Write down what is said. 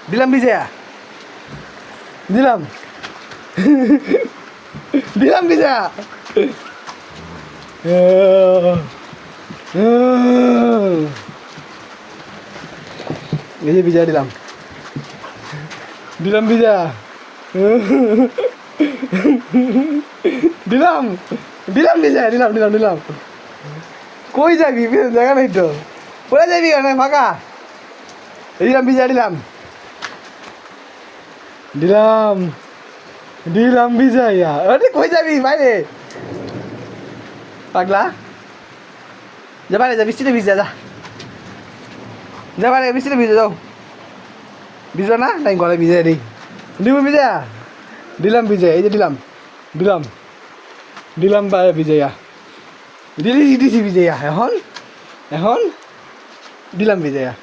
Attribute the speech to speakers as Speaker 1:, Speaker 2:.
Speaker 1: দিলাম বিজয়া দিলাম দিলাম বিজয়া এই যে বিজয়া দিলাম দিলাম বিজয়া দিলাম দিলাম বিজয়া দিলাম দিলাম দিলাম কই যাবি জায়গা নেই তো কোথায় যাবি না ফাঁকা দিলাম বিজয়া দিলাম দিলাম দিলাম বিজয়া আরে কই যাবি বাইরে পাগলা যা বাইরে যা বৃষ্টিতে ভিজা যা যা বাইরে বৃষ্টিতে ভিজে যাও ভিজো না তাই গলায় ভিজে দিই দিব ভিজা দিলাম বিজয়া এই যে দিলাম দিলাম দিলাম বিজয়া দিলি দিছি বিজয়া এখন এখন দিলাম বিজয়া